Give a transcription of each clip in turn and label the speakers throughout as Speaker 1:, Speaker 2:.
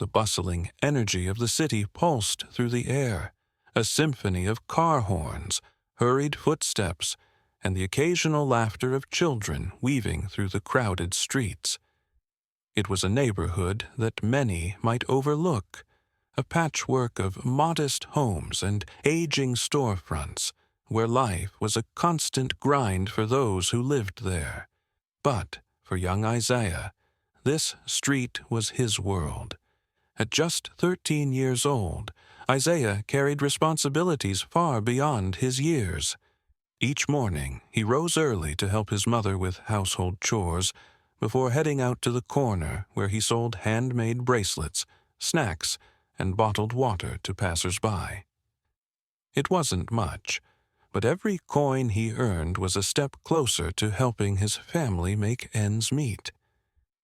Speaker 1: The bustling energy of the city pulsed through the air, a symphony of car horns, hurried footsteps, and the occasional laughter of children weaving through the crowded streets. It was a neighborhood that many might overlook, a patchwork of modest homes and aging storefronts, where life was a constant grind for those who lived there. But for young Isaiah, this street was his world. At just 13 years old, Isaiah carried responsibilities far beyond his years. Each morning, he rose early to help his mother with household chores before heading out to the corner where he sold handmade bracelets, snacks, and bottled water to passers-by. It wasn't much, but every coin he earned was a step closer to helping his family make ends meet.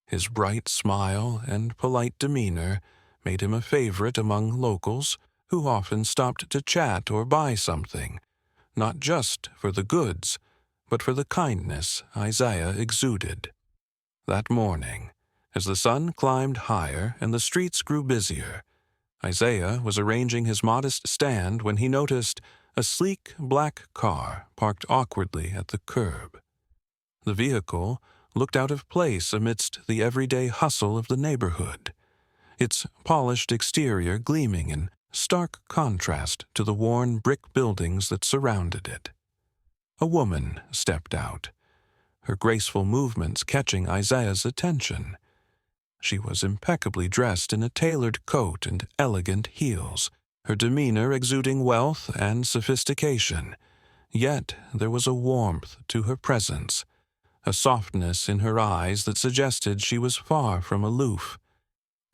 Speaker 1: His bright smile and polite demeanor made him a favorite among locals who often stopped to chat or buy something, not just for the goods, but for the kindness Isaiah exuded. That morning, as the sun climbed higher and the streets grew busier, Isaiah was arranging his modest stand when he noticed a sleek black car parked awkwardly at the curb. The vehicle looked out of place amidst the everyday hustle of the neighborhood, its polished exterior gleaming in stark contrast to the worn brick buildings that surrounded it. A woman stepped out, her graceful movements catching Isaiah's attention. She was impeccably dressed in a tailored coat and elegant heels, her demeanor exuding wealth and sophistication. Yet there was a warmth to her presence, a softness in her eyes that suggested she was far from aloof.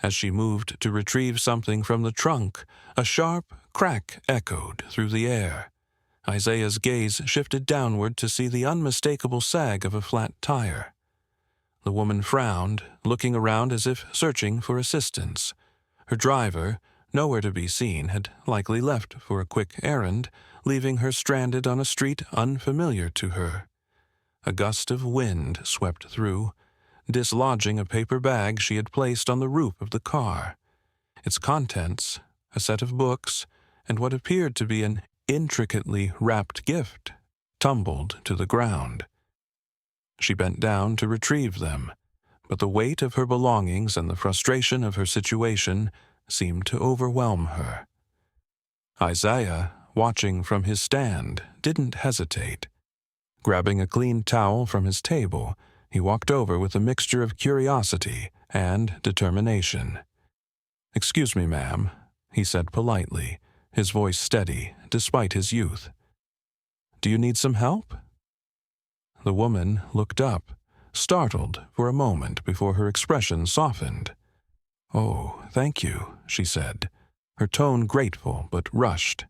Speaker 1: As she moved to retrieve something from the trunk, a sharp crack echoed through the air. Isaiah's gaze shifted downward to see the unmistakable sag of a flat tire. The woman frowned, looking around as if searching for assistance. Her driver, nowhere to be seen, had likely left for a quick errand, leaving her stranded on a street unfamiliar to her. A gust of wind swept through, dislodging a paper bag she had placed on the roof of the car. Its contents, a set of books, and what appeared to be an intricately wrapped gift, tumbled to the ground. She bent down to retrieve them, but the weight of her belongings and the frustration of her situation seemed to overwhelm her. Isaiah, watching from his stand, didn't hesitate. Grabbing a clean towel from his table, he walked over with a mixture of curiosity and determination. "Excuse me, ma'am," he said politely, his voice steady despite his youth. "Do you need some help?" The woman looked up, startled for a moment before her expression softened. "Oh, thank you," she said, her tone grateful but rushed.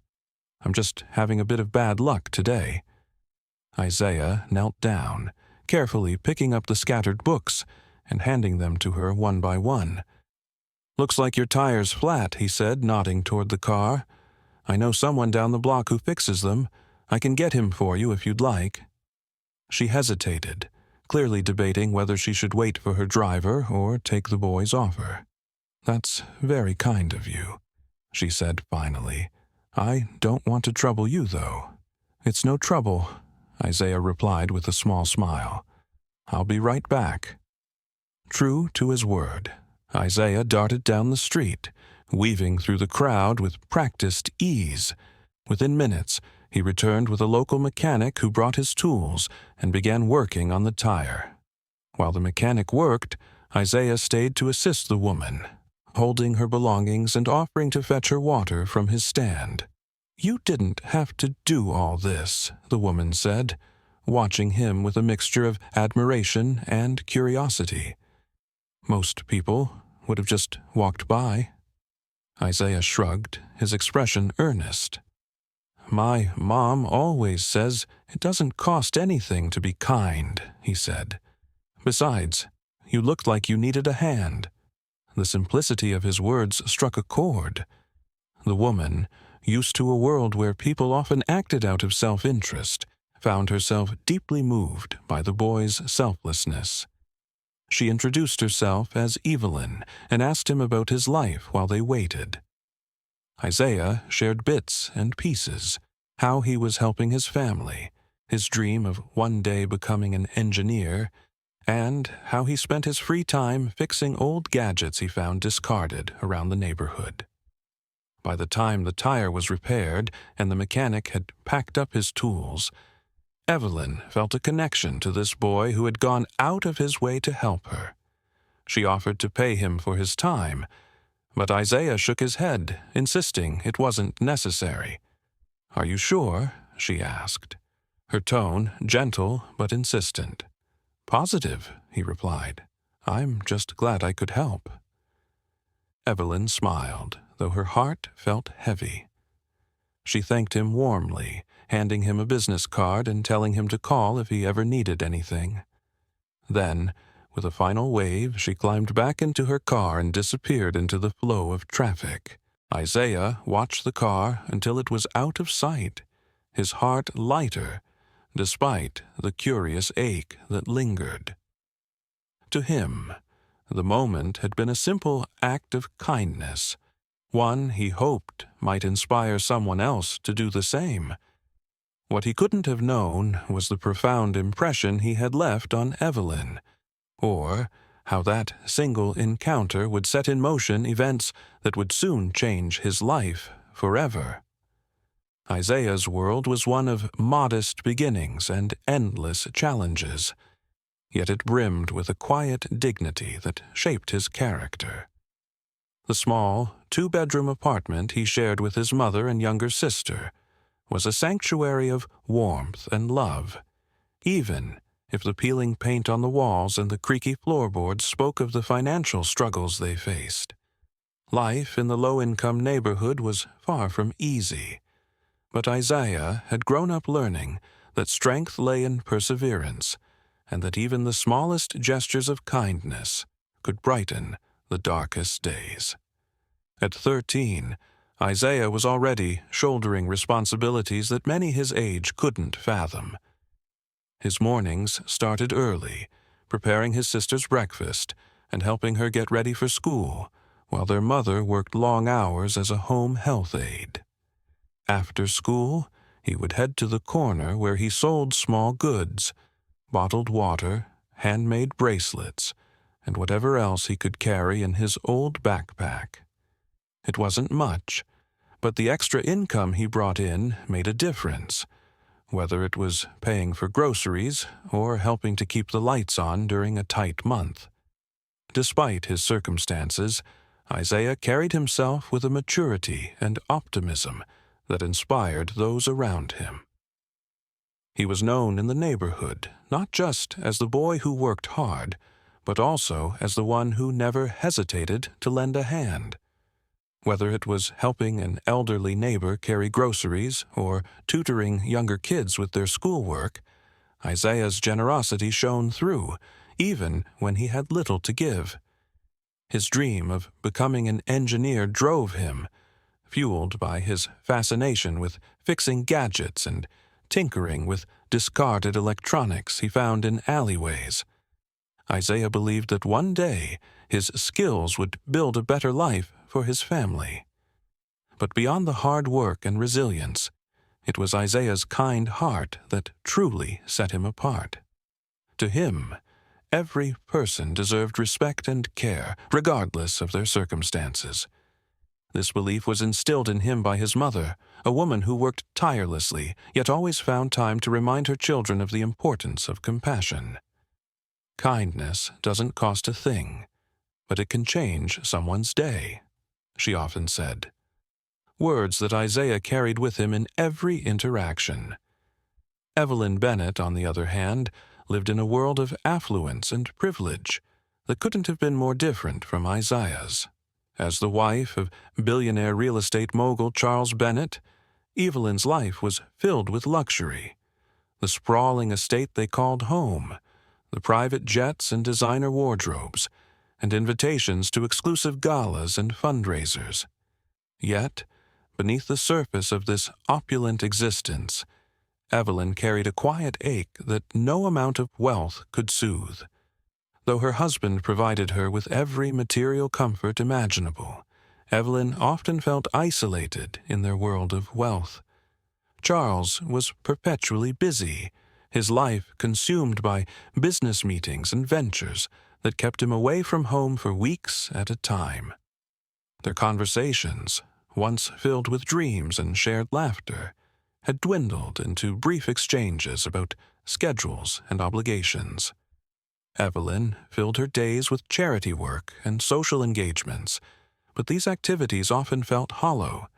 Speaker 1: "I'm just having a bit of bad luck today." Isaiah knelt down, carefully picking up the scattered books and handing them to her one by one. "Looks like your tire's flat," he said, nodding toward the car. "I know someone down the block who fixes them. I can get him for you if you'd like." She hesitated, clearly debating whether she should wait for her driver or take the boy's offer. "That's very kind of you," she said finally. "I don't want to trouble you, though." "It's no trouble," Isaiah replied with a small smile. "I'll be right back." True to his word, Isaiah darted down the street, weaving through the crowd with practiced ease. Within minutes, he returned with a local mechanic who brought his tools and began working on the tire. While the mechanic worked, Isaiah stayed to assist the woman, holding her belongings and offering to fetch her water from his stand. "You didn't have to do all this," the woman said, watching him with a mixture of admiration and curiosity. "Most people would have just walked by." Isaiah shrugged, his expression earnest. "My mom always says it doesn't cost anything to be kind," he said. "Besides, you looked like you needed a hand." The simplicity of his words struck a chord. The woman, used to a world where people often acted out of self-interest, found herself deeply moved by the boy's selflessness. She introduced herself as Evelyn and asked him about his life while they waited. Isaiah shared bits and pieces, how he was helping his family, his dream of one day becoming an engineer, and how he spent his free time fixing old gadgets he found discarded around the neighborhood. By the time the tire was repaired and the mechanic had packed up his tools, Evelyn felt a connection to this boy who had gone out of his way to help her. She offered to pay him for his time, but Isaiah shook his head, insisting it wasn't necessary. "Are you sure?" she asked, her tone gentle but insistent. "Positive," he replied. "I'm just glad I could help." Evelyn smiled, though her heart felt heavy. She thanked him warmly, handing him a business card and telling him to call if he ever needed anything. Then, with a final wave, she climbed back into her car and disappeared into the flow of traffic. Isaiah watched the car until it was out of sight, his heart lighter, despite the curious ache that lingered. To him, the moment had been a simple act of kindness, one he hoped might inspire someone else to do the same. What he couldn't have known was the profound impression he had left on Evelyn, or how that single encounter would set in motion events that would soon change his life forever. Isaiah's world was one of modest beginnings and endless challenges, yet it brimmed with a quiet dignity that shaped his character. The small, two-bedroom apartment he shared with his mother and younger sister was a sanctuary of warmth and love, even if the peeling paint on the walls and the creaky floorboards spoke of the financial struggles they faced. Life in the low-income neighborhood was far from easy, but Isaiah had grown up learning that strength lay in perseverance, and that even the smallest gestures of kindness could brighten the darkest days. At 13, Isaiah was already shouldering responsibilities that many his age couldn't fathom. His mornings started early, preparing his sister's breakfast and helping her get ready for school, while their mother worked long hours as a home health aide. After school, he would head to the corner where he sold small goods, bottled water, handmade bracelets, and whatever else he could carry in his old backpack. It wasn't much, but the extra income he brought in made a difference, whether it was paying for groceries or helping to keep the lights on during a tight month. Despite his circumstances, Isaiah carried himself with a maturity and optimism that inspired those around him. He was known in the neighborhood not just as the boy who worked hard, but also as the one who never hesitated to lend a hand. Whether it was helping an elderly neighbor carry groceries or tutoring younger kids with their schoolwork, Isaiah's generosity shone through, even when he had little to give. His dream of becoming an engineer drove him, fueled by his fascination with fixing gadgets and tinkering with discarded electronics he found in alleyways. Isaiah believed that one day his skills would build a better life for his family. But beyond the hard work and resilience, it was Isaiah's kind heart that truly set him apart. To him, every person deserved respect and care, regardless of their circumstances. This belief was instilled in him by his mother, a woman who worked tirelessly, yet always found time to remind her children of the importance of compassion. Kindness doesn't cost a thing, but it can change someone's day, she often said. Words that Isaiah carried with him in every interaction. Evelyn Bennett, on the other hand, lived in a world of affluence and privilege that couldn't have been more different from Isaiah's. As the wife of billionaire real estate mogul Charles Bennett, Evelyn's life was filled with luxury. The sprawling estate they called home, the private jets and designer wardrobes, and invitations to exclusive galas and fundraisers. Yet, beneath the surface of this opulent existence, Evelyn carried a quiet ache that no amount of wealth could soothe. Though her husband provided her with every material comfort imaginable, Evelyn often felt isolated in their world of wealth. Charles was perpetually busy, his life consumed by business meetings and ventures that kept him away from home for weeks at a time. Their conversations, once filled with dreams and shared laughter, had dwindled into brief exchanges about schedules and obligations. Evelyn filled her days with charity work and social engagements, but these activities often felt hollow,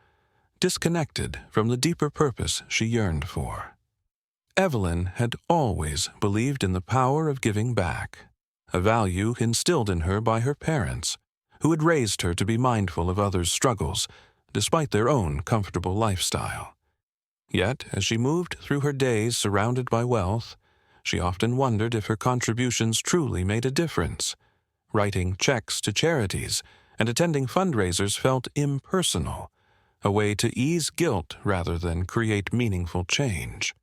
Speaker 1: disconnected from the deeper purpose she yearned for. Evelyn had always believed in the power of giving back, a value instilled in her by her parents, who had raised her to be mindful of others' struggles, despite their own comfortable lifestyle. Yet, as she moved through her days surrounded by wealth, she often wondered if her contributions truly made a difference. Writing checks to charities and attending fundraisers felt impersonal, a way to ease guilt rather than create meaningful change.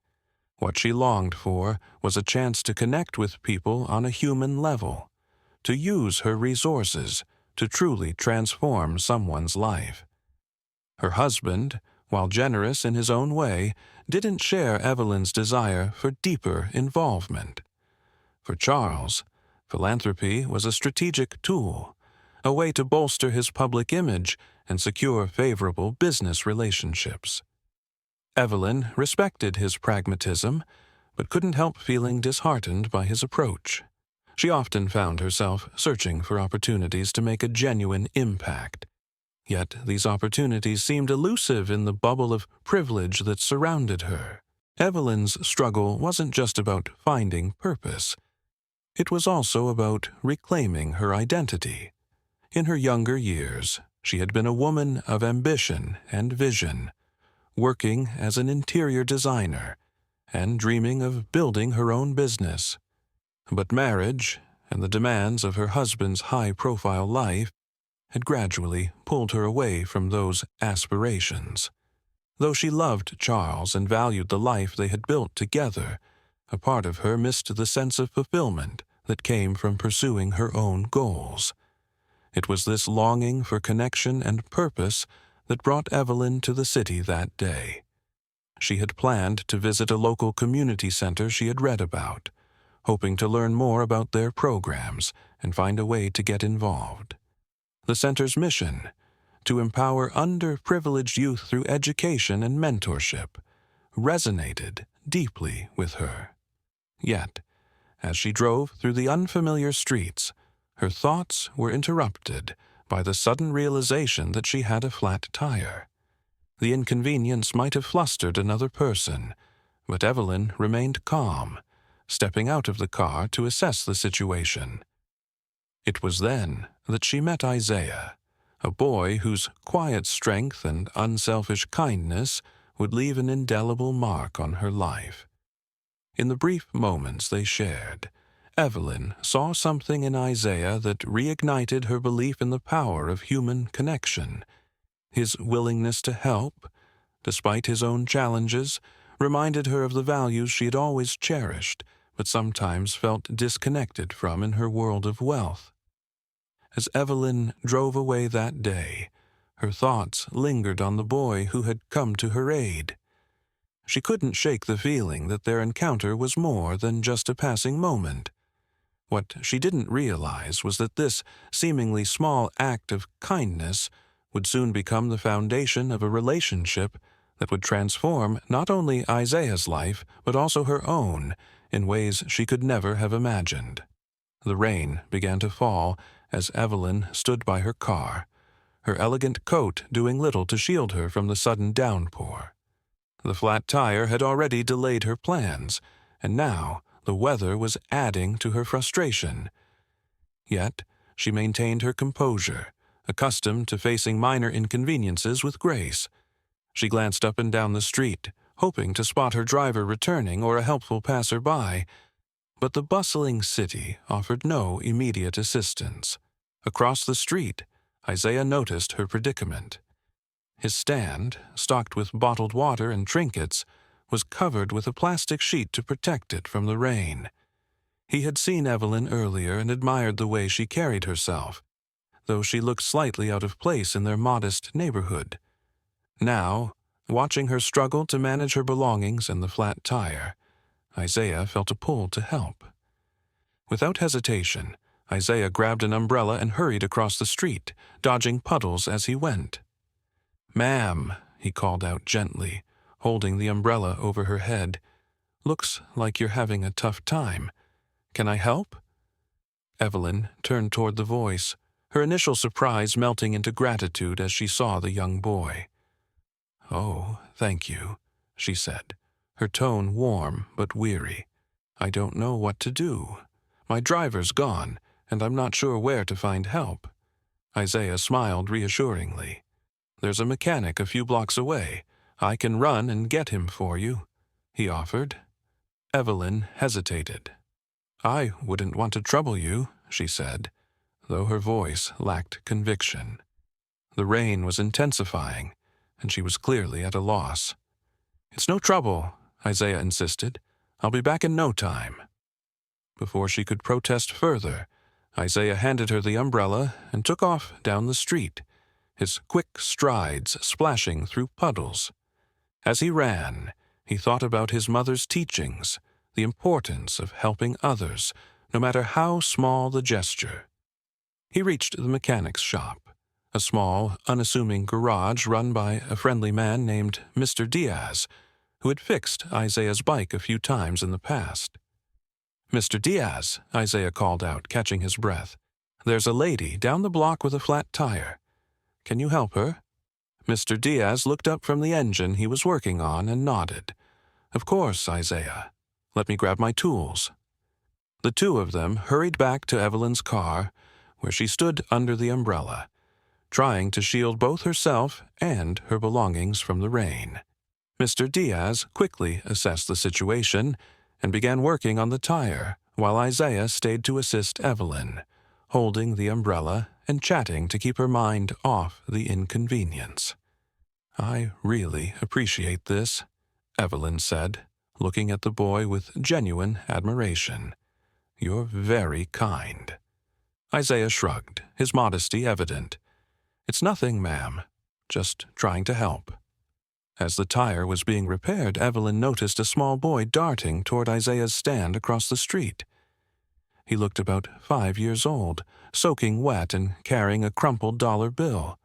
Speaker 1: What she longed for was a chance to connect with people on a human level, to use her resources to truly transform someone's life. Her husband, while generous in his own way, didn't share Evelyn's desire for deeper involvement. For Charles, philanthropy was a strategic tool, a way to bolster his public image and secure favorable business relationships. Evelyn respected his pragmatism, but couldn't help feeling disheartened by his approach. She often found herself searching for opportunities to make a genuine impact. Yet these opportunities seemed elusive in the bubble of privilege that surrounded her. Evelyn's struggle wasn't just about finding purpose. It was also about reclaiming her identity. In her younger years, she had been a woman of ambition and vision, working as an interior designer and dreaming of building her own business. But marriage and the demands of her husband's high-profile life had gradually pulled her away from those aspirations. Though she loved Charles and valued the life they had built together, a part of her missed the sense of fulfillment that came from pursuing her own goals. It was this longing for connection and purpose that brought Evelyn to the city that day. She had planned to visit a local community center she had read about, hoping to learn more about their programs and find a way to get involved. The center's mission, to empower underprivileged youth through education and mentorship, resonated deeply with her. Yet, as she drove through the unfamiliar streets, her thoughts were interrupted by the sudden realization that she had a flat tire. The inconvenience might have flustered another person, but Evelyn remained calm, stepping out of the car to assess the situation. It was then that she met Isaiah, a boy whose quiet strength and unselfish kindness would leave an indelible mark on her life. In the brief moments they shared, Evelyn saw something in Isaiah that reignited her belief in the power of human connection. His willingness to help, despite his own challenges, reminded her of the values she had always cherished, but sometimes felt disconnected from in her world of wealth. As Evelyn drove away that day, her thoughts lingered on the boy who had come to her aid. She couldn't shake the feeling that their encounter was more than just a passing moment. What she didn't realize was that this seemingly small act of kindness would soon become the foundation of a relationship that would transform not only Isaiah's life, but also her own, in ways she could never have imagined. The rain began to fall as Evelyn stood by her car, her elegant coat doing little to shield her from the sudden downpour. The flat tire had already delayed her plans, and now the weather was adding to her frustration. Yet she maintained her composure, accustomed to facing minor inconveniences with grace. She glanced up and down the street, hoping to spot her driver returning or a helpful passer-by, but the bustling city offered no immediate assistance. Across the street, Isaiah noticed her predicament. His stand, stocked with bottled water and trinkets, was covered with a plastic sheet to protect it from the rain. He had seen Evelyn earlier and admired the way she carried herself, though she looked slightly out of place in their modest neighborhood. Now, watching her struggle to manage her belongings and the flat tire, Isaiah felt a pull to help. Without hesitation, Isaiah grabbed an umbrella and hurried across the street, dodging puddles as he went. "Ma'am," he called out gently, holding the umbrella over her head. "Looks like you're having a tough time. Can I help?" Evelyn turned toward the voice, her initial surprise melting into gratitude as she saw the young boy. "Oh, thank you," she said, her tone warm but weary. "I don't know what to do. My driver's gone, and I'm not sure where to find help." Isaiah smiled reassuringly. "There's a mechanic a few blocks away. I can run and get him for you," he offered. Evelyn hesitated. "I wouldn't want to trouble you," she said, though her voice lacked conviction. The rain was intensifying, and she was clearly at a loss. "It's no trouble," Isaiah insisted. "I'll be back in no time." Before she could protest further, Isaiah handed her the umbrella and took off down the street, his quick strides splashing through puddles. As he ran, he thought about his mother's teachings, the importance of helping others, no matter how small the gesture. He reached the mechanic's shop, a small, unassuming garage run by a friendly man named Mr. Diaz, who had fixed Isaiah's bike a few times in the past. "Mr. Diaz," Isaiah called out, catching his breath. "There's a lady down the block with a flat tire. Can you help her?" Mr. Diaz looked up from the engine he was working on and nodded. "Of course, Isaiah. Let me grab my tools." The two of them hurried back to Evelyn's car, where she stood under the umbrella, trying to shield both herself and her belongings from the rain. Mr. Diaz quickly assessed the situation and began working on the tire, while Isaiah stayed to assist Evelyn, holding the umbrella and chatting to keep her mind off the inconvenience. "I really appreciate this," Evelyn said, looking at the boy with genuine admiration. "You're very kind." Isaiah shrugged, his modesty evident. "It's nothing, ma'am. Just trying to help." As the tire was being repaired, Evelyn noticed a small boy darting toward Isaiah's stand across the street. He looked about 5 years old, soaking wet and carrying a crumpled dollar bill.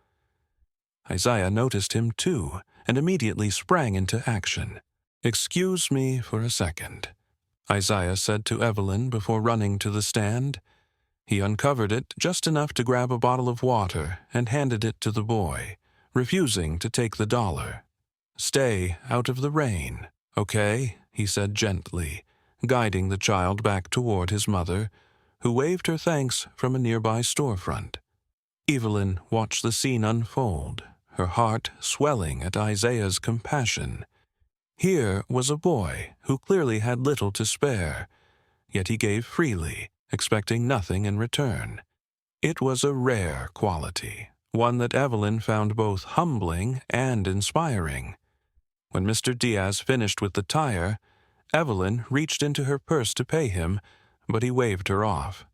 Speaker 1: Isaiah noticed him too, and immediately sprang into action. "Excuse me for a second," Isaiah said to Evelyn before running to the stand. He uncovered it just enough to grab a bottle of water and handed it to the boy, refusing to take the dollar. "Stay out of the rain, okay?" he said gently, guiding the child back toward his mother, who waved her thanks from a nearby storefront. Evelyn watched the scene unfold, her heart swelling at Isaiah's compassion. Here was a boy who clearly had little to spare, yet he gave freely, expecting nothing in return. It was a rare quality, one that Evelyn found both humbling and inspiring. When Mr. Diaz finished with the tire, Evelyn reached into her purse to pay him, but he waved her off.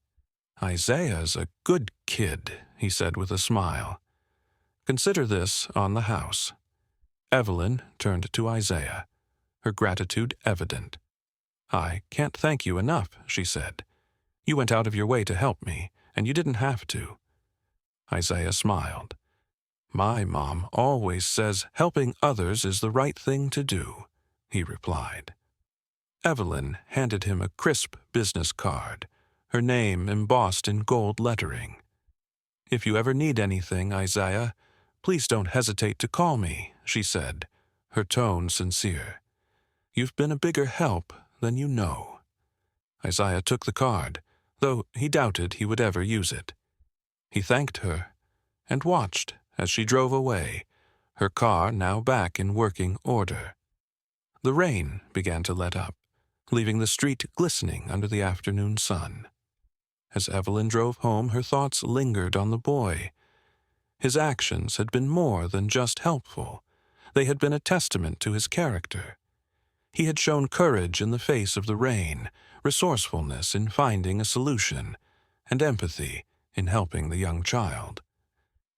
Speaker 1: "Isaiah's a good kid," he said with a smile. "Consider this on the house." Evelyn turned to Isaiah, her gratitude evident. "I can't thank you enough," she said. "You went out of your way to help me, and you didn't have to." Isaiah smiled. "My mom always says helping others is the right thing to do," he replied. Evelyn handed him a crisp business card, her name embossed in gold lettering. "If you ever need anything, Isaiah, please don't hesitate to call me," she said, her tone sincere. "You've been a bigger help than you know." Isaiah took the card, though he doubted he would ever use it. He thanked her and watched as she drove away, her car now back in working order. The rain began to let up, leaving the street glistening under the afternoon sun. As Evelyn drove home, her thoughts lingered on the boy. His actions had been more than just helpful. They had been a testament to his character. He had shown courage in the face of the rain, resourcefulness in finding a solution, and empathy in helping the young child.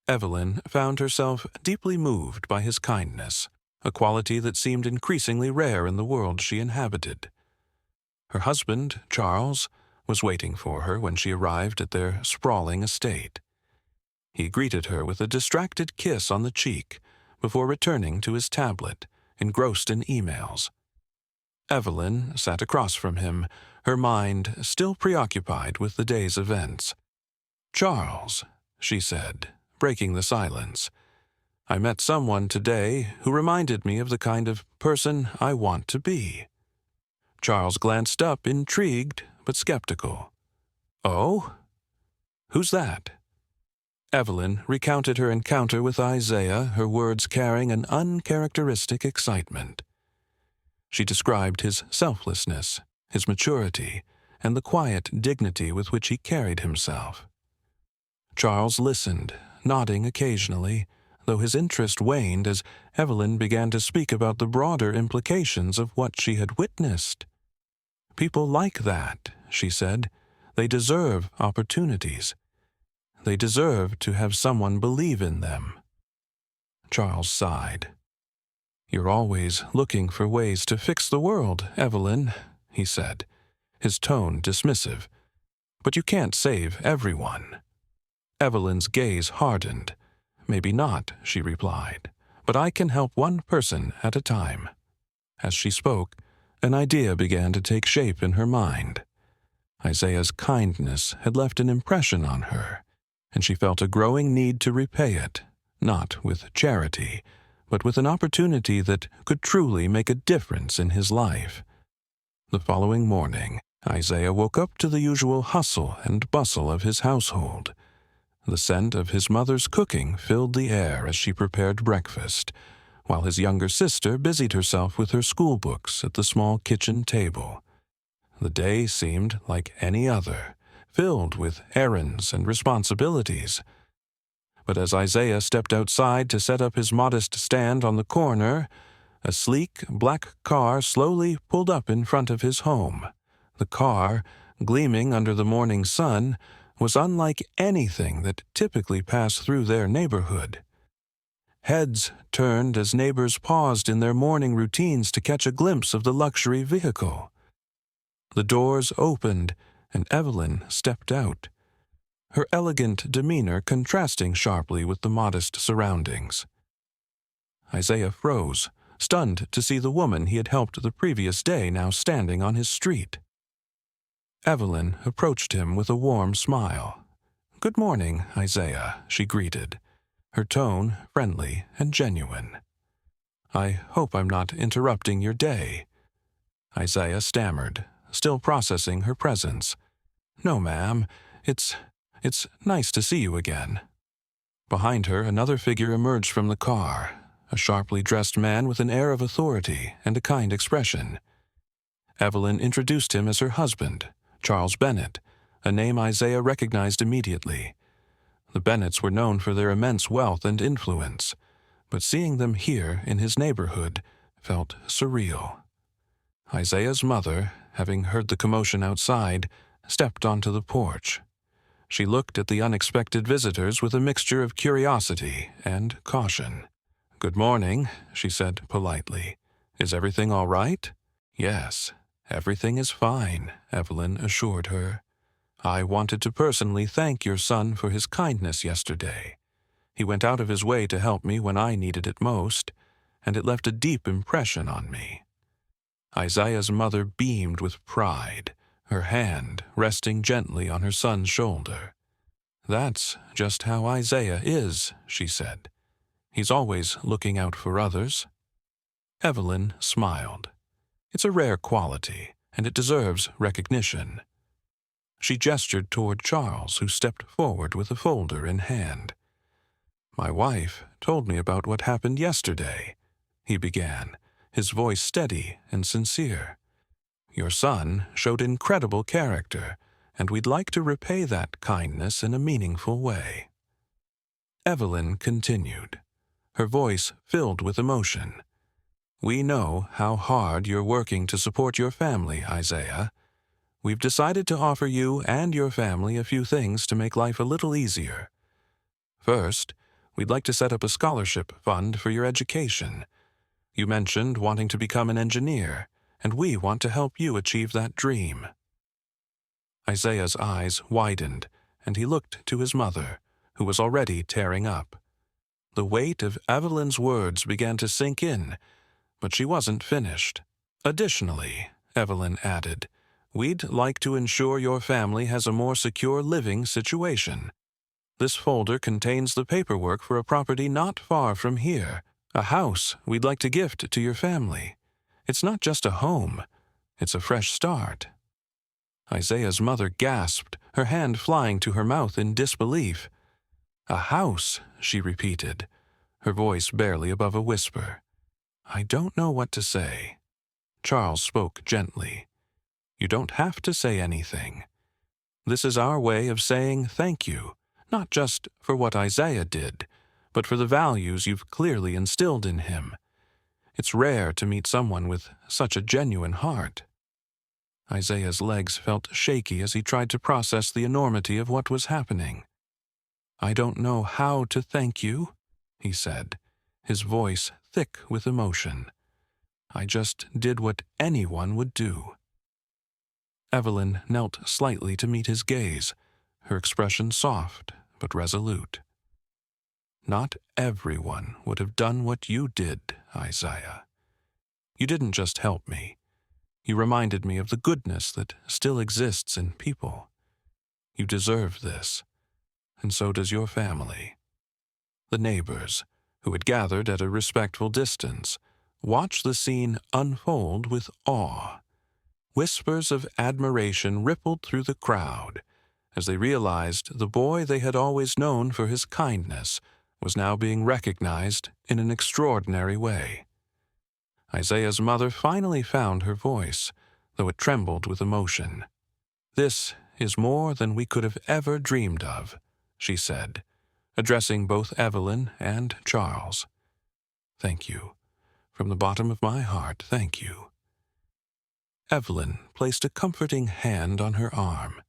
Speaker 1: Evelyn found herself deeply moved by his kindness, a quality that seemed increasingly rare in the world she inhabited. Her husband, Charles, was waiting for her when she arrived at their sprawling estate. He greeted her with a distracted kiss on the cheek before returning to his tablet, engrossed in emails. Evelyn sat across from him, her mind still preoccupied with the day's events. "Charles," she said, breaking the silence, "I met someone today who reminded me of the kind of person I want to be." Charles glanced up, intrigued but skeptical. "Oh? Who's that?" Evelyn recounted her encounter with Isaiah, her words carrying an uncharacteristic excitement. She described his selflessness, his maturity, and the quiet dignity with which he carried himself. Charles listened, nodding occasionally, though his interest waned as Evelyn began to speak about the broader implications of what she had witnessed. "People like that," she said. "They deserve opportunities. They deserve to have someone believe in them." Charles sighed. "You're always looking for ways to fix the world, Evelyn," he said, his tone dismissive. "But you can't save everyone." Evelyn's gaze hardened. "Maybe not," she replied, "but I can help one person at a time." As she spoke, an idea began to take shape in her mind. Isaiah's kindness had left an impression on her, and she felt a growing need to repay it, not with charity, but with an opportunity that could truly make a difference in his life. The following morning, Isaiah woke up to the usual hustle and bustle of his household. The scent of his mother's cooking filled the air as she prepared breakfast, while his younger sister busied herself with her school books at the small kitchen table. The day seemed like any other, filled with errands and responsibilities. But as Isaiah stepped outside to set up his modest stand on the corner, a sleek black car slowly pulled up in front of his home. The car, gleaming under the morning sun, was unlike anything that typically passed through their neighborhood. Heads turned as neighbors paused in their morning routines to catch a glimpse of the luxury vehicle. The doors opened, and Evelyn stepped out, her elegant demeanor contrasting sharply with the modest surroundings. Isaiah froze, stunned to see the woman he had helped the previous day now standing on his street. Evelyn approached him with a warm smile. "Good morning, Isaiah," she greeted, her tone friendly and genuine. "I hope I'm not interrupting your day." Isaiah stammered, still processing her presence. "No, ma'am. It's nice to see you again." Behind her, another figure emerged from the car, a sharply dressed man with an air of authority and a kind expression. Evelyn introduced him as her husband, Charles Bennett, a name Isaiah recognized immediately. The Bennetts were known for their immense wealth and influence, but seeing them here in his neighborhood felt surreal. Isaiah's mother, having heard the commotion outside, stepped onto the porch. She looked at the unexpected visitors with a mixture of curiosity and caution. "Good morning," she said politely. "Is everything all right?" "Yes, everything is fine," Evelyn assured her. "I wanted to personally thank your son for his kindness yesterday. He went out of his way to help me when I needed it most, and it left a deep impression on me." Isaiah's mother beamed with pride, her hand resting gently on her son's shoulder. "That's just how Isaiah is," she said. "He's always looking out for others." Evelyn smiled. "It's a rare quality, and it deserves recognition." She gestured toward Charles, who stepped forward with a folder in hand. "My wife told me about what happened yesterday," he began, his voice steady and sincere. "Your son showed incredible character, and we'd like to repay that kindness in a meaningful way." Evelyn continued, her voice filled with emotion. We know how hard you're working to support your family, Isaiah. We've decided to offer you and your family a few things to make life a little easier. First, we'd like to set up a scholarship fund for your education. You mentioned wanting to become an engineer, and we want to help you achieve that dream. Isaiah's eyes widened, and he looked to his mother, who was already tearing up. The weight of Evelyn's words began to sink in, but she wasn't finished. Additionally, Evelyn added, we'd like to ensure your family has a more secure living situation. This folder contains the paperwork for a property not far from here, a house we'd like to gift to your family. It's not just a home, it's a fresh start. Isaiah's mother gasped, her hand flying to her mouth in disbelief. A house, she repeated, her voice barely above a whisper. I don't know what to say. Charles spoke gently. You don't have to say anything. This is our way of saying thank you, not just for what Isaiah did, but for the values you've clearly instilled in him. It's rare to meet someone with such a genuine heart. Isaiah's legs felt shaky as he tried to process the enormity of what was happening. I don't know how to thank you, he said, his voice thick with emotion. I just did what anyone would do. Evelyn knelt slightly to meet his gaze, her expression soft but resolute. Not everyone would have done what you did, Isaiah. You didn't just help me. You reminded me of the goodness that still exists in people. You deserve this, and so does your family. The neighbors, who had gathered at a respectful distance, watched the scene unfold with awe. Whispers of admiration rippled through the crowd as they realized the boy they had always known for his kindness was now being recognized in an extraordinary way. Isaiah's mother finally found her voice, though it trembled with emotion. This is more than we could have ever dreamed of, she said, addressing both Evelyn and Charles. Thank you. From the bottom of my heart, thank you. Evelyn placed a comforting hand on her arm.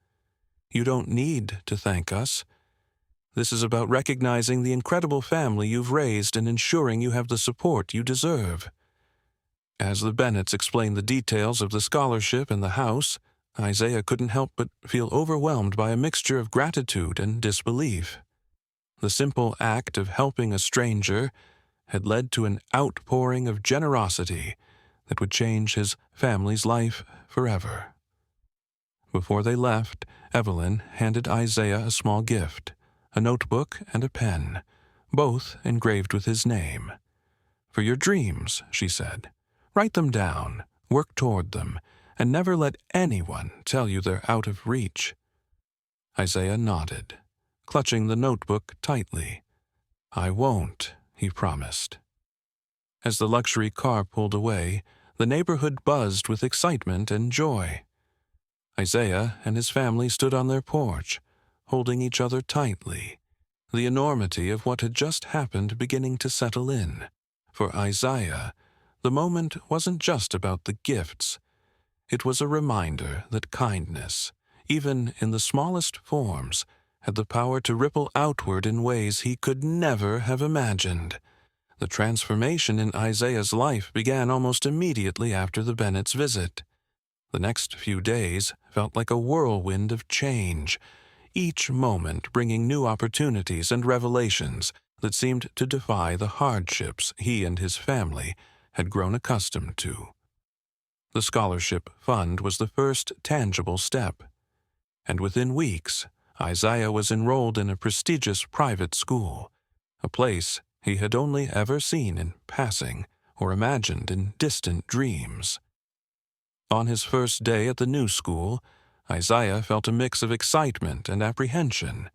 Speaker 1: You don't need to thank us. This is about recognizing the incredible family you've raised and ensuring you have the support you deserve. As the Bennetts explained the details of the scholarship and the house, Isaiah couldn't help but feel overwhelmed by a mixture of gratitude and disbelief. The simple act of helping a stranger had led to an outpouring of generosity that would change his family's life forever. Before they left, Evelyn handed Isaiah a small gift, a notebook and a pen, both engraved with his name. For your dreams, she said, write them down, work toward them, and never let anyone tell you they're out of reach. Isaiah nodded, clutching the notebook tightly. I won't, he promised. As the luxury car pulled away, the neighborhood buzzed with excitement and joy. Isaiah and his family stood on their porch, holding each other tightly, the enormity of what had just happened beginning to settle in. For Isaiah, the moment wasn't just about the gifts. It was a reminder that kindness, even in the smallest forms, had the power to ripple outward in ways he could never have imagined. The transformation in Isaiah's life began almost immediately after the Bennetts' visit. The next few days felt like a whirlwind of change, each moment bringing new opportunities and revelations that seemed to defy the hardships he and his family had grown accustomed to. The scholarship fund was the first tangible step, and within weeks, Isaiah was enrolled in a prestigious private school, a place he had only ever seen in passing or imagined in distant dreams. On his first day at the new school, Isaiah felt a mix of excitement and apprehension.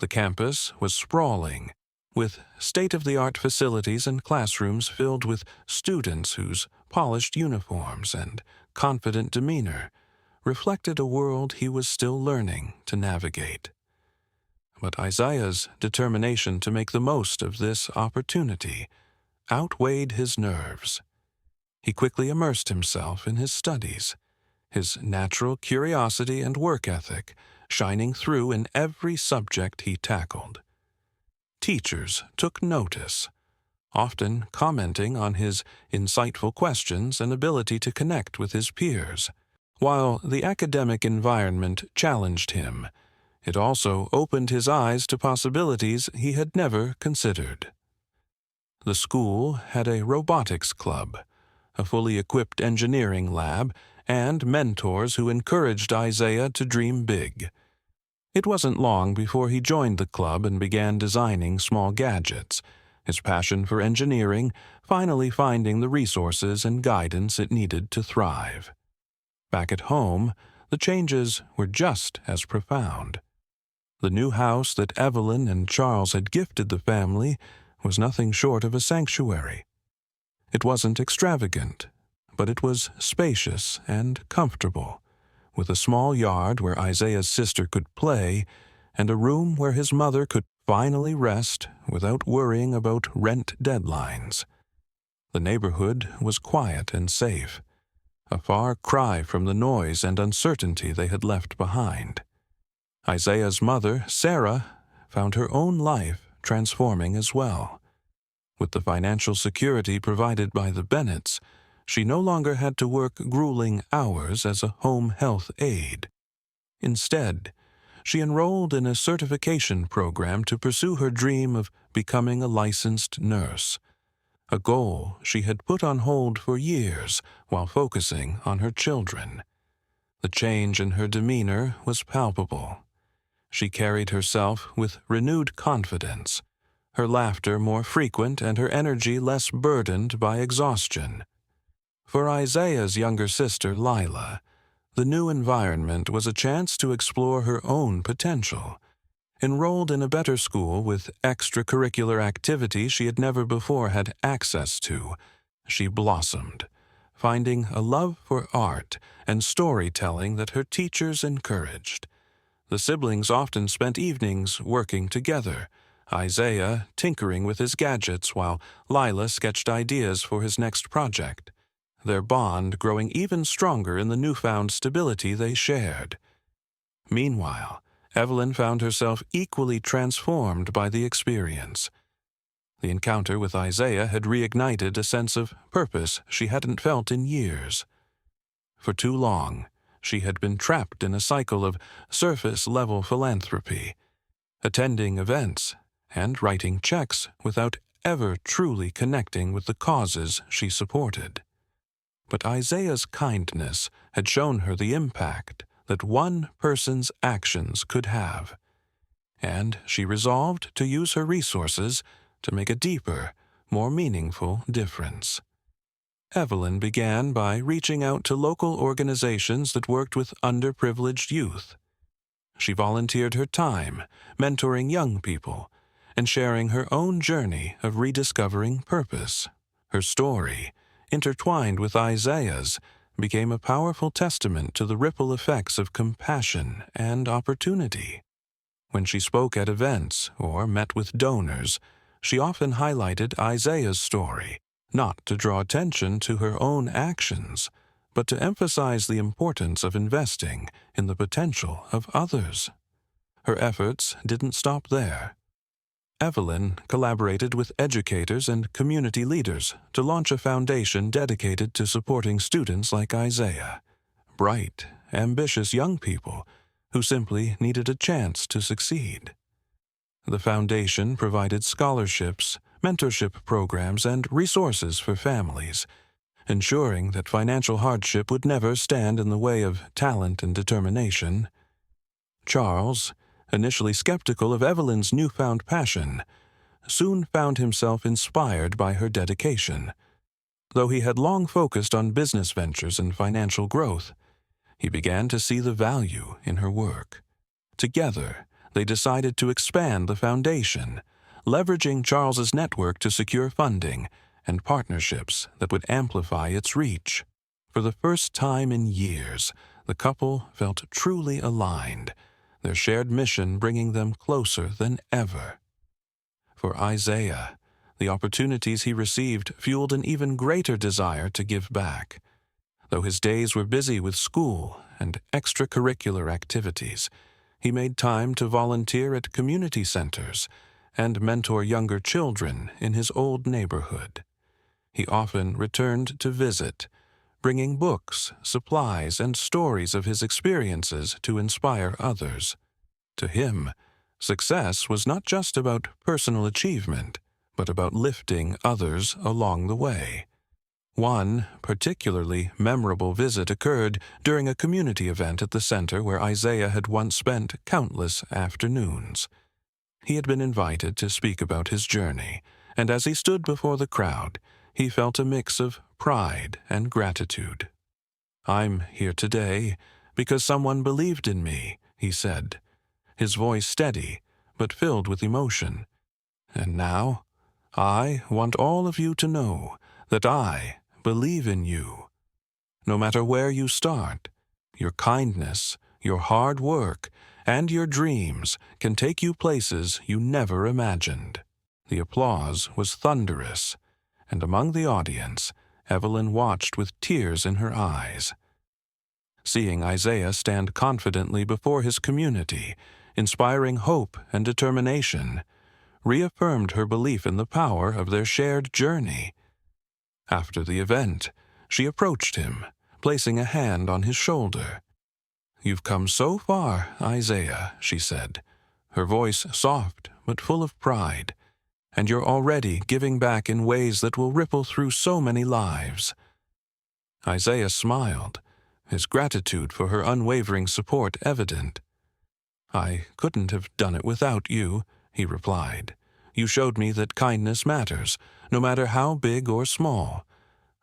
Speaker 1: The campus was sprawling, with state-of-the-art facilities and classrooms filled with students whose polished uniforms and confident demeanor reflected a world he was still learning to navigate. But Isaiah's determination to make the most of this opportunity outweighed his nerves. He quickly immersed himself in his studies, his natural curiosity and work ethic shining through in every subject he tackled. Teachers took notice, often commenting on his insightful questions and ability to connect with his peers. While the academic environment challenged him, it also opened his eyes to possibilities he had never considered. The school had a robotics club, a fully equipped engineering lab, and mentors who encouraged Isaiah to dream big. It wasn't long before he joined the club and began designing small gadgets, his passion for engineering finally finding the resources and guidance it needed to thrive. Back at home, the changes were just as profound. The new house that Evelyn and Charles had gifted the family was nothing short of a sanctuary. It wasn't extravagant, but it was spacious and comfortable, with a small yard where Isaiah's sister could play and a room where his mother could finally rest without worrying about rent deadlines. The neighborhood was quiet and safe, a far cry from the noise and uncertainty they had left behind. Isaiah's mother, Sarah, found her own life transforming as well. With the financial security provided by the Bennetts, she no longer had to work grueling hours as a home health aide. Instead, she enrolled in a certification program to pursue her dream of becoming a licensed nurse, a goal she had put on hold for years while focusing on her children. The change in her demeanor was palpable. She carried herself with renewed confidence, her laughter more frequent and her energy less burdened by exhaustion. For Isaiah's younger sister, Lila, the new environment was a chance to explore her own potential. Enrolled in a better school with extracurricular activities she had never before had access to, she blossomed, finding a love for art and storytelling that her teachers encouraged. The siblings often spent evenings working together, Isaiah tinkering with his gadgets while Lila sketched ideas for his next project, their bond growing even stronger in the newfound stability they shared. Meanwhile, Evelyn found herself equally transformed by the experience. The encounter with Isaiah had reignited a sense of purpose she hadn't felt in years. For too long, she had been trapped in a cycle of surface-level philanthropy, attending events and writing checks without ever truly connecting with the causes she supported. But Isaiah's kindness had shown her the impact that one person's actions could have, and she resolved to use her resources to make a deeper, more meaningful difference. Evelyn began by reaching out to local organizations that worked with underprivileged youth. She volunteered her time, mentoring young people, and sharing her own journey of rediscovering purpose. Her story, intertwined with Isaiah's, became a powerful testament to the ripple effects of compassion and opportunity. When she spoke at events or met with donors, she often highlighted Isaiah's story, not to draw attention to her own actions, but to emphasize the importance of investing in the potential of others. Her efforts didn't stop there. Evelyn collaborated with educators and community leaders to launch a foundation dedicated to supporting students like Isaiah, bright, ambitious young people who simply needed a chance to succeed. The foundation provided scholarships, mentorship programs, and resources for families, ensuring that financial hardship would never stand in the way of talent and determination. Charles, initially skeptical of Evelyn's newfound passion, soon found himself inspired by her dedication. Though he had long focused on business ventures and financial growth, he began to see the value in her work. Together, they decided to expand the foundation, leveraging Charles's network to secure funding and partnerships that would amplify its reach. For the first time in years, the couple felt truly aligned, their shared mission bringing them closer than ever. For Isaiah, The opportunities he received fueled an even greater desire to give back. Though his days were busy with school and extracurricular activities, he made time to volunteer at community centers and mentor younger children in his old neighborhood. He often returned to visit, bringing books, supplies, and stories of his experiences to inspire others. To him, success was not just about personal achievement, but about lifting others along the way. One particularly memorable visit occurred during a community event at the center where Isaiah had once spent countless afternoons. He had been invited to speak about his journey, and as he stood before the crowd, he felt a mix of pride and gratitude. "I'm here today because someone believed in me," he said, his voice steady but filled with emotion. "And now, I want all of you to know that I believe in you. No matter where you start, your kindness, your hard work, and your dreams can take you places you never imagined." The applause was thunderous, and among the audience, Evelyn watched with tears in her eyes. Seeing Isaiah stand confidently before his community, inspiring hope and determination, reaffirmed her belief in the power of their shared journey. After the event, she approached him, placing a hand on his shoulder. "You've come so far, Isaiah," she said, her voice soft but full of pride, "and you're already giving back in ways that will ripple through so many lives." Isaiah smiled, his gratitude for her unwavering support evident. "I couldn't have done it without you," he replied. "You showed me that kindness matters, no matter how big or small.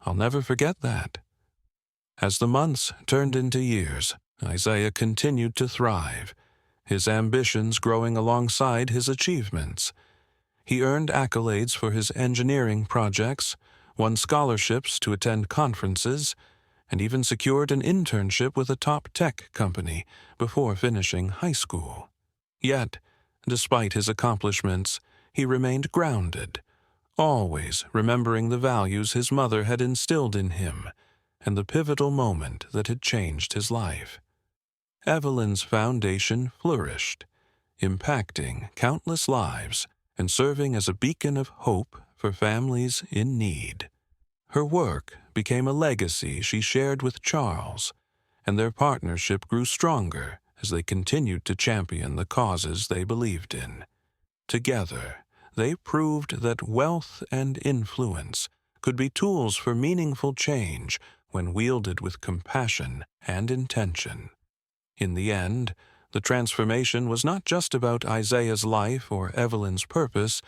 Speaker 1: I'll never forget that." As the months turned into years, Isaiah continued to thrive, his ambitions growing alongside his achievements. He earned accolades for his engineering projects, won scholarships to attend conferences, and even secured an internship with a top tech company before finishing high school. Yet, despite his accomplishments, he remained grounded, always remembering the values his mother had instilled in him and the pivotal moment that had changed his life. Evelyn's foundation flourished, impacting countless lives and serving as a beacon of hope for families in need. Her work became a legacy she shared with Charles, and their partnership grew stronger as they continued to champion the causes they believed in. Together, they proved that wealth and influence could be tools for meaningful change when wielded with compassion and intention. In the end, the transformation was not just about Isaiah's life or Evelyn's purpose.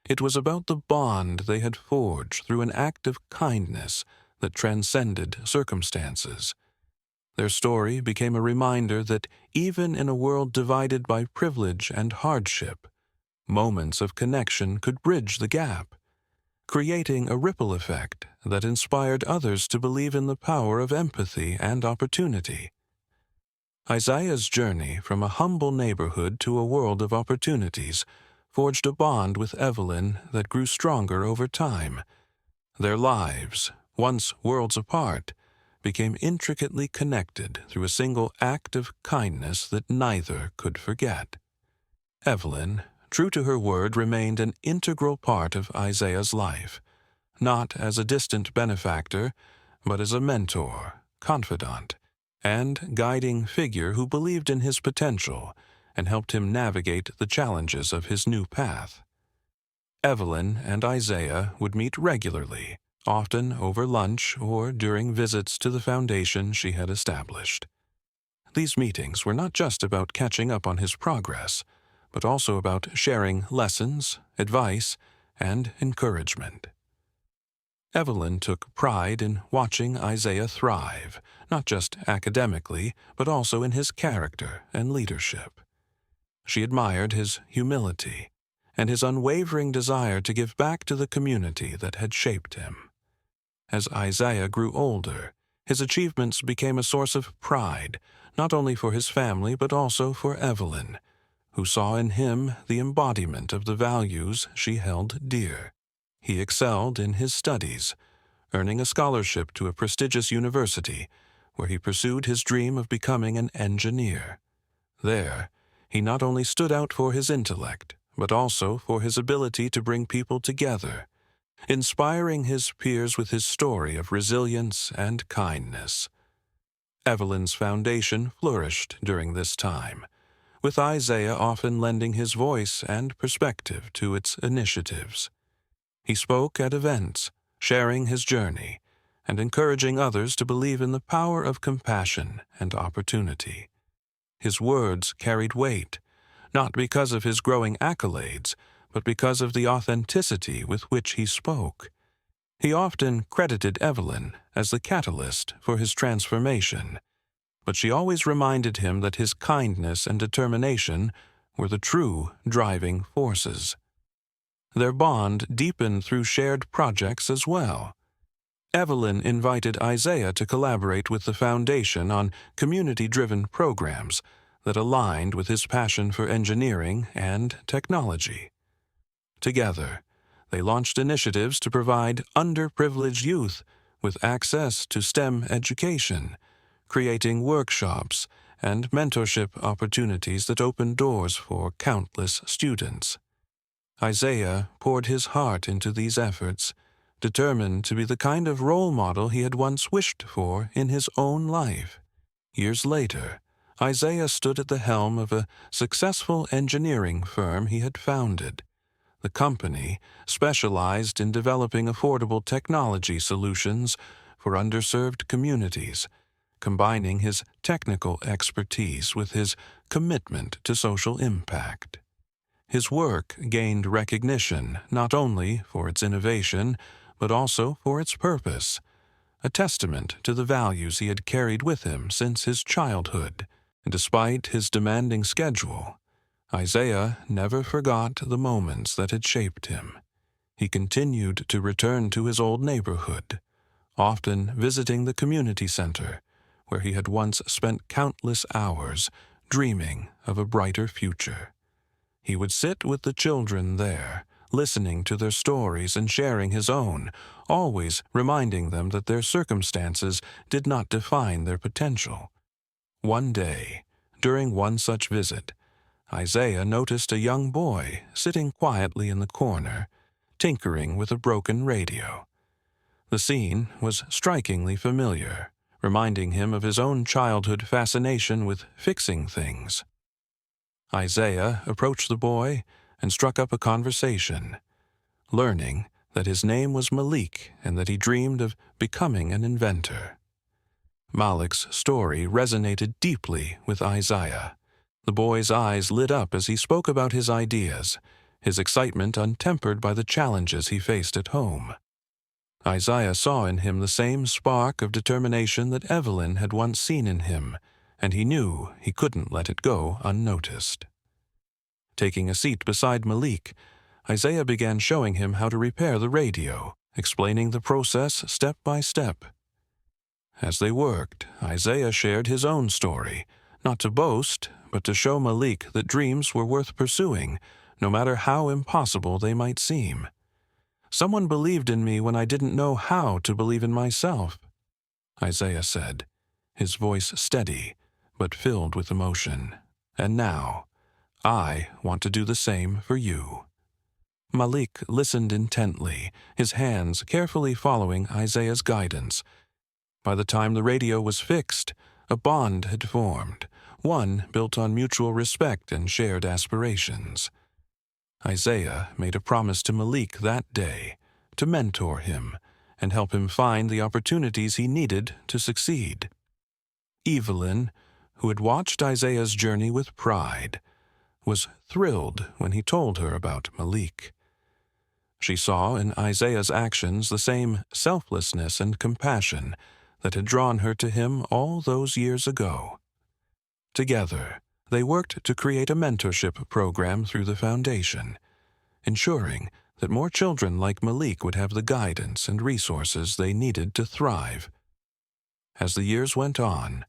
Speaker 1: It was about the bond they had forged through an act of kindness that transcended circumstances. Their story became a reminder that even in a world divided by privilege and hardship, moments of connection could bridge the gap, creating a ripple effect that inspired others to believe in the power of empathy and opportunity. Isaiah's journey from a humble neighborhood to a world of opportunities forged a bond with Evelyn that grew stronger over time. Their lives, once worlds apart, became intricately connected through a single act of kindness that neither could forget. Evelyn, true to her word, remained an integral part of Isaiah's life, not as a distant benefactor, but as a mentor, confidant, and guiding figure who believed in his potential and helped him navigate the challenges of his new path. Evelyn and Isaiah would meet regularly, often over lunch or during visits to the foundation she had established. These meetings were not just about catching up on his progress, but also about sharing lessons, advice, and encouragement. Evelyn took pride in watching Isaiah thrive, not just academically, but also in his character and leadership. She admired his humility and his unwavering desire to give back to the community that had shaped him. As Isaiah grew older, his achievements became a source of pride, not only for his family but also for Evelyn, who saw in him the embodiment of the values she held dear. he excelled in his studies, earning a scholarship to a prestigious university where he pursued his dream of becoming an engineer. There, he not only stood out for his intellect, but also for his ability to bring people together, inspiring his peers with his story of resilience and kindness. Evelyn's foundation flourished during this time, with Isaiah often lending his voice and perspective to its initiatives. He spoke at events, sharing his journey, and encouraging others to believe in the power of compassion and opportunity. His words carried weight, not because of his growing accolades, but because of the authenticity with which he spoke. He often credited Evelyn as the catalyst for his transformation, but she always reminded him that his kindness and determination were the true driving forces. Their bond deepened through shared projects as well. Evelyn invited Isaiah to collaborate with the foundation on community-driven programs that aligned with his passion for engineering and technology. Together, they launched initiatives to provide underprivileged youth with access to STEM education, creating workshops and mentorship opportunities that opened doors for countless students. Isaiah poured his heart into these efforts, determined to be the kind of role model he had once wished for in his own life. Years later, Isaiah stood at the helm of a successful engineering firm he had founded. The company specialized in developing affordable technology solutions for underserved communities, combining his technical expertise with his commitment to social impact. His work gained recognition not only for its innovation, but also for its purpose, a testament to the values he had carried with him since his childhood. Despite his demanding schedule, Isaiah never forgot the moments that had shaped him. He continued to return to his old neighborhood, often visiting the community center, where he had once spent countless hours dreaming of a brighter future. He would sit with the children there, listening to their stories and sharing his own, always reminding them that their circumstances did not define their potential. One day, during one such visit, Isaiah noticed a young boy sitting quietly in the corner, tinkering with a broken radio. The scene was strikingly familiar, reminding him of his own childhood fascination with fixing things. Isaiah approached the boy and struck up a conversation, learning that his name was Malik and that he dreamed of becoming an inventor. Malik's story resonated deeply with Isaiah. The boy's eyes lit up as he spoke about his ideas, his excitement untempered by the challenges he faced at home. Isaiah saw in him the same spark of determination that Evelyn had once seen in him, and he knew he couldn't let it go unnoticed. Taking a seat beside Malik, Isaiah began showing him how to repair the radio, explaining the process step by step. As they worked, Isaiah shared his own story, not to boast, but to show Malik that dreams were worth pursuing, no matter how impossible they might seem. "Someone believed in me when I didn't know how to believe in myself," Isaiah said, his voice steady, but filled with emotion. "And now, I want to do the same for you." Malik listened intently, his hands carefully following Isaiah's guidance. By the time the radio was fixed, a bond had formed, one built on mutual respect and shared aspirations. Isaiah made a promise to Malik that day to mentor him and help him find the opportunities he needed to succeed. Evelyn, who had watched Isaiah's journey with pride, was thrilled when he told her about Malik. She saw in Isaiah's actions the same selflessness and compassion that had drawn her to him all those years ago. Together, they worked to create a mentorship program through the foundation, ensuring that more children like Malik would have the guidance and resources they needed to thrive. As the years went on,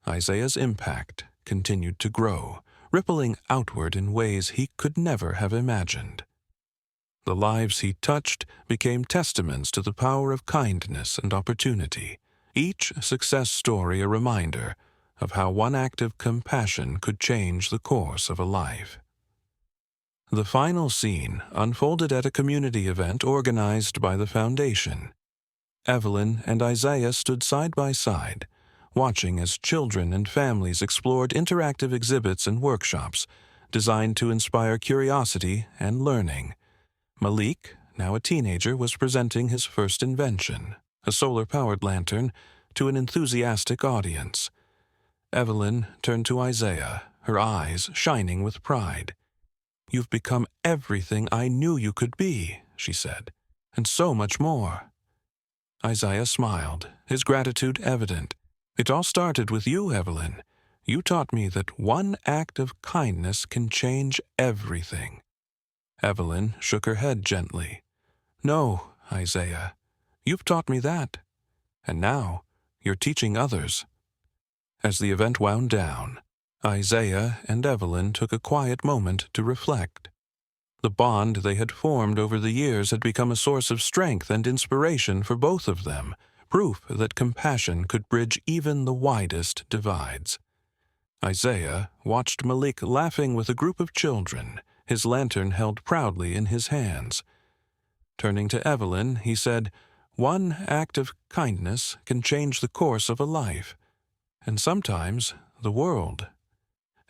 Speaker 1: Isaiah's impact continued to grow, rippling outward in ways he could never have imagined. The lives he touched became testaments to the power of kindness and opportunity, each success story a reminder of how one act of compassion could change the course of a life. The final scene unfolded at a community event organized by the foundation. Evelyn and Isaiah stood side by side, watching as children and families explored interactive exhibits and workshops designed to inspire curiosity and learning. Malik, now a teenager, was presenting his first invention, a solar-powered lantern, to an enthusiastic audience. Evelyn turned to Isaiah, her eyes shining with pride. "You've become everything I knew you could be," she said, "and so much more." Isaiah smiled, his gratitude evident. "It all started with you, Evelyn. You taught me that one act of kindness can change everything." Evelyn shook her head gently. "No, Isaiah, you've taught me that. And now you're teaching others." As the event wound down, Isaiah and Evelyn took a quiet moment to reflect. The bond they had formed over the years had become a source of strength and inspiration for both of them, proof that compassion could bridge even the widest divides. Isaiah watched Malik laughing with a group of children, his lantern held proudly in his hands. Turning to Evelyn, he said, "One act of kindness can change the course of a life, and sometimes the world."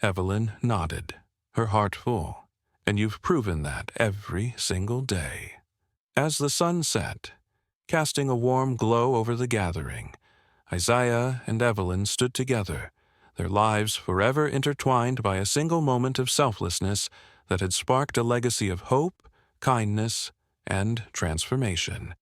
Speaker 1: Evelyn nodded, her heart full. "And you've proven that every single day." As the sun set, casting a warm glow over the gathering, Isaiah and Evelyn stood together, their lives forever intertwined by a single moment of selflessness that had sparked a legacy of hope, kindness, and transformation.